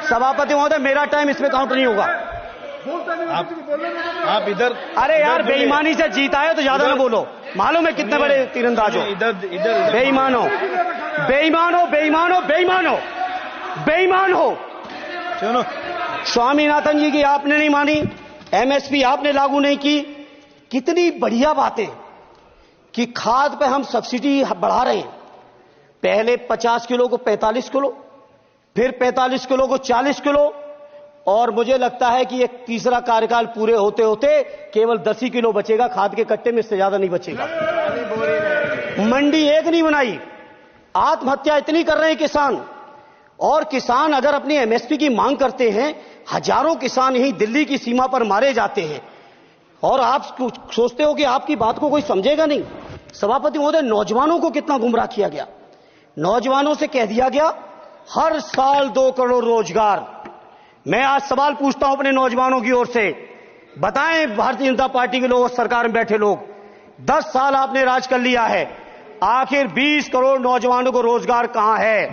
सभापति महोदय, मेरा टाइम इसमें काउंट नहीं होगा। आप इधर, अरे यार, बेईमानी से जीता है तो ज्यादा ना बोलो। मालूम है कितने बड़े तीरंदाज हो। इधर बेईमान हो, बेईमान हो, बेईमान हो, बेईमान हो, बेईमान हो। चलो, स्वामीनाथन जी की आपने नहीं मानी, एमएसपी आपने लागू नहीं की। कितनी बढ़िया बातें कि खाद पे हम सब्सिडी बढ़ा रहे हैं। पहले 50 किलो को 45 किलो, फिर 45 किलो को 40 किलो, और मुझे लगता है कि एक तीसरा कार्यकाल पूरे होते होते केवल 10 ही किलो बचेगा खाद के कट्टे में, इससे ज्यादा नहीं बचेगा। मंडी एक नहीं बनाई, आत्महत्या इतनी कर रहे हैं किसान। और किसान अगर अपनी एमएसपी की मांग करते हैं, हजारों किसान यही दिल्ली की सीमा पर मारे जाते हैं, और आप सोचते हो कि आपकी बात को कोई समझेगा नहीं। सभापति महोदय, नौजवानों को कितना गुमराह किया गया। नौजवानों से कह दिया गया हर साल 2 करोड़ रोजगार। मैं आज सवाल पूछता हूं अपने नौजवानों की ओर से, बताएं भारतीय जनता पार्टी के लोग और सरकार में बैठे लोग, 10 साल आपने राज कर लिया है, आखिर 20 करोड़ नौजवानों को रोजगार कहां है?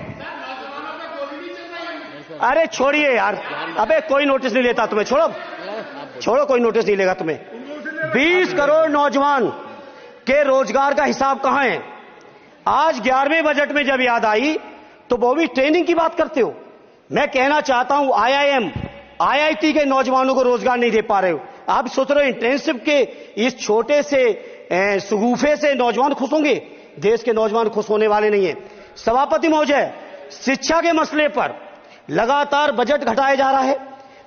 अरे छोड़िए यार, अबे कोई नोटिस नहीं लेता तुम्हें, छोड़ो, कोई नोटिस नहीं लेगा तुम्हें। 20 करोड़ नौजवान के रोजगार का हिसाब कहां है? आज 11वें बजट में जब याद आई तो वो भी ट्रेनिंग की बात करते हो। मैं कहना चाहता हूं, आईआईएम, आईआईटी के नौजवानों को रोजगार नहीं दे पा रहे हो। आप सोच रहे हो इंटर्नशिप के इस छोटे से सुगूफे से नौजवान खुश होंगे? देश के नौजवान खुश होने वाले नहीं है। सभापति महोदय, शिक्षा के मसले पर लगातार बजट घटाया जा रहा है,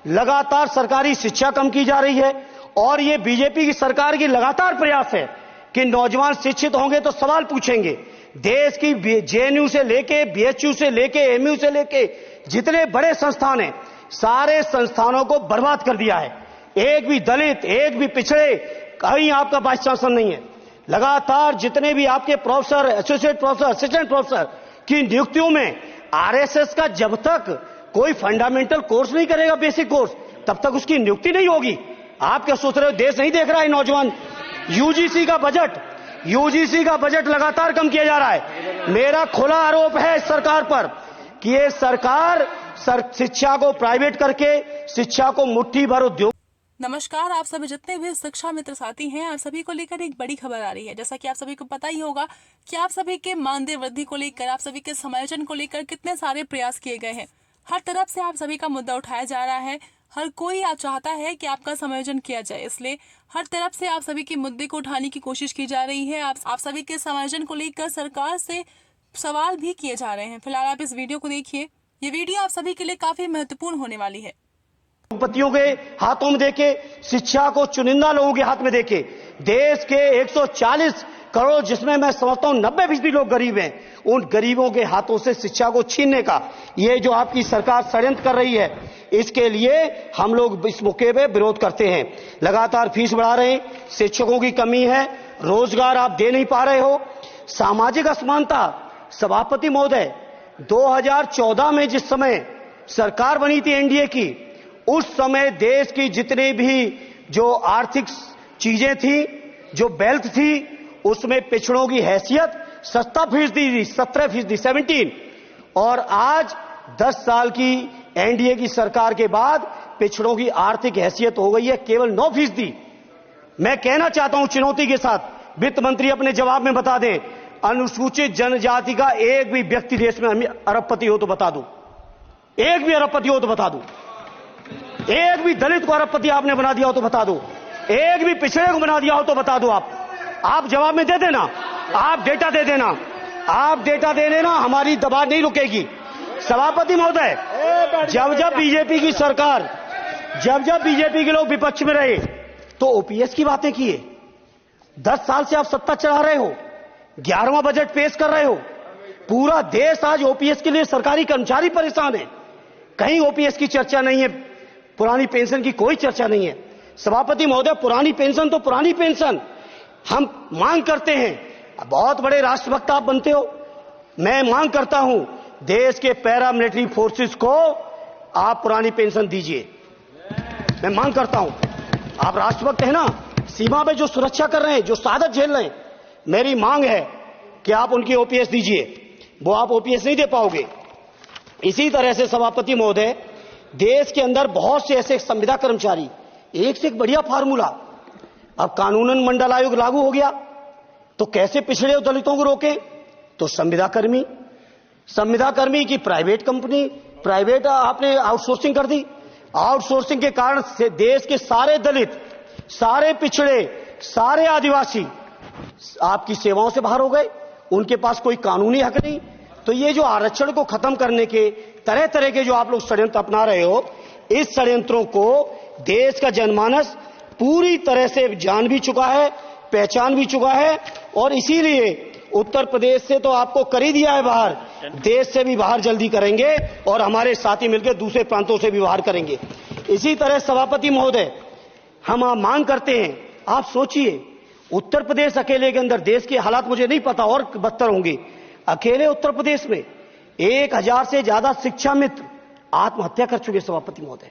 लगातार सरकारी शिक्षा कम की जा रही है, और ये बीजेपी की सरकार की लगातार प्रयास है कि नौजवान शिक्षित होंगे तो सवाल पूछेंगे। देश की जेएनयू से लेके, बीएचयू से लेके, एमयू से लेके जितने बड़े संस्थान हैं, सारे संस्थानों को बर्बाद कर दिया है। एक भी दलित, एक भी पिछड़े, कहीं आपका वाइस चांसलर नहीं है। लगातार जितने भी आपके professor, associate professor, assistant professor की नियुक्तियों में आरएसएस का जब तक कोई फंडामेंटल कोर्स नहीं करेगा, बेसिक कोर्स, तब तक उसकी नियुक्ति नहीं होगी। आप क्या सोच रहे हो देश नहीं देख रहा है नौजवान? यूजीसी का बजट लगातार कम किया जा रहा है। मेरा खुला आरोप है इस सरकार पर कि ये सरकार शिक्षा को प्राइवेट करके शिक्षा को मुट्ठी भर उद्योग। नमस्कार, आप सभी जितने भी शिक्षा मित्र साथी हैं, आप सभी को लेकर एक बड़ी खबर आ रही है। जैसा कि आप सभी को पता ही होगा कि आप सभी के मानदेय वृद्धि को लेकर, आप सभी के समायोजन को लेकर कितने सारे प्रयास किए गए हैं। हर तरफ से आप सभी का मुद्दा उठाया जा रहा है। हर कोई आप चाहता है कि आपका समायोजन किया जाए, इसलिए हर तरफ से आप सभी के मुद्दे को उठाने की कोशिश की जा रही है। आप सभी के समायोजन को लेकर सरकार से सवाल भी किए जा रहे हैं। फिलहाल आप इस वीडियो को देखिए। ये वीडियो आप सभी के लिए काफी महत्वपूर्ण होने वाली है। उद्योगपतियों के हाथों में देके, शिक्षा को चुनिंदा लोगों के हाथ में देके, देश के 140 करोड़, जिसमें मैं समझता हूं 90% लोग गरीब हैं, उन गरीबों के हाथों से शिक्षा को छीनने का ये जो आपकी सरकार षड्यंत्र कर रही है, इसके लिए हम लोग इस मौके पे विरोध करते हैं। लगातार फीस बढ़ा रहे हैं, शिक्षकों की कमी है, रोजगार आप दे नहीं पा रहे हो, सामाजिक असमानता। सभापति महोदय, 2014 में जिस समय सरकार बनी थी एनडीए की, उस समय देश की जितने भी जो आर्थिक चीजें थी, जो वेल्थ थी, उसमें पिछड़ों की हैसियत 17% थी, 17%, और आज 10 साल की एनडीए की सरकार के बाद पिछड़ों की आर्थिक हैसियत हो गई है केवल 9%। मैं कहना चाहता हूं चुनौती के साथ, वित्त मंत्री अपने जवाब में बता दें, अनुसूचित जनजाति का एक भी व्यक्ति देश में अरबपति हो तो बता दूं, एक भी अरबपति हो तो बता दूं, एक भी दलित को अरबपति आपने बना दिया हो तो बता दो, एक भी पिछड़े को बना दिया हो तो बता दो। आप जवाब में दे देना, आप डेटा दे देना, आप डेटा दे देना, हमारी दबाव नहीं रुकेगी। सभापति महोदय, जब बीजेपी की सरकार, जब बीजेपी के लोग विपक्ष में रहे तो ओपीएस की बातें किए। 10 साल से आप सत्ता चला रहे हो, 11वां बजट पेश कर रहे हो, पूरा देश आज ओपीएस के लिए, सरकारी कर्मचारी परेशान है, कहीं ओपीएस की चर्चा नहीं है, पुरानी पेंशन की कोई चर्चा नहीं है। सभापति महोदय, पुरानी पेंशन तो पुरानी पेंशन, हम मांग करते हैं, बहुत बड़े राष्ट्रभक्त आप बनते हो, मैं मांग करता हूं देश के पैरामिलिट्री फोर्सेस को आप पुरानी पेंशन दीजिए। मैं मांग करता हूं, आप राष्ट्रभक्त हैं ना, सीमा पे जो सुरक्षा कर रहे हैं, जो शहादत झेल रहे हैं, मेरी मांग है कि आप उनकी ओपीएस दीजिए। वो आप ओपीएस नहीं दे पाओगे। इसी तरह से सभापति महोदय, देश के अंदर बहुत से ऐसे संविदा कर्मचारी, एक से एक बढ़िया फार्मूला। अब कानूनन मंडल आयोग लागू हो गया तो कैसे पिछड़े और दलितों को रोके? तो संविदा कर्मी की प्राइवेट कंपनी, प्राइवेट आपने आउटसोर्सिंग कर दी। आउटसोर्सिंग के कारण से देश के सारे दलित, सारे पिछड़े, सारे आदिवासी आपकी सेवाओं से बाहर हो गए। उनके पास कोई कानूनी हक नहीं। तो ये जो आरक्षण को खत्म करने के तरह तरह के जो आप लोग षड्यंत्र अपना रहे हो, इस षड्यंत्रों को देश का जनमानस पूरी तरह से जान भी चुका है, पहचान भी चुका है। और इसीलिए उत्तर प्रदेश से तो आपको कर ही दिया है बाहर, देश से भी बाहर जल्दी करेंगे और हमारे साथी मिलकर दूसरे प्रांतों से भी बाहर करेंगे। इसी तरह सभापति महोदय, हम मांग करते हैं, आप सोचिए उत्तर प्रदेश अकेले के अंदर, देश के हालात मुझे नहीं पता और बदतर होंगे, अकेले उत्तर प्रदेश में 1000 से ज्यादा शिक्षा मित्र आत्महत्या कर चुके सभापति महोदय।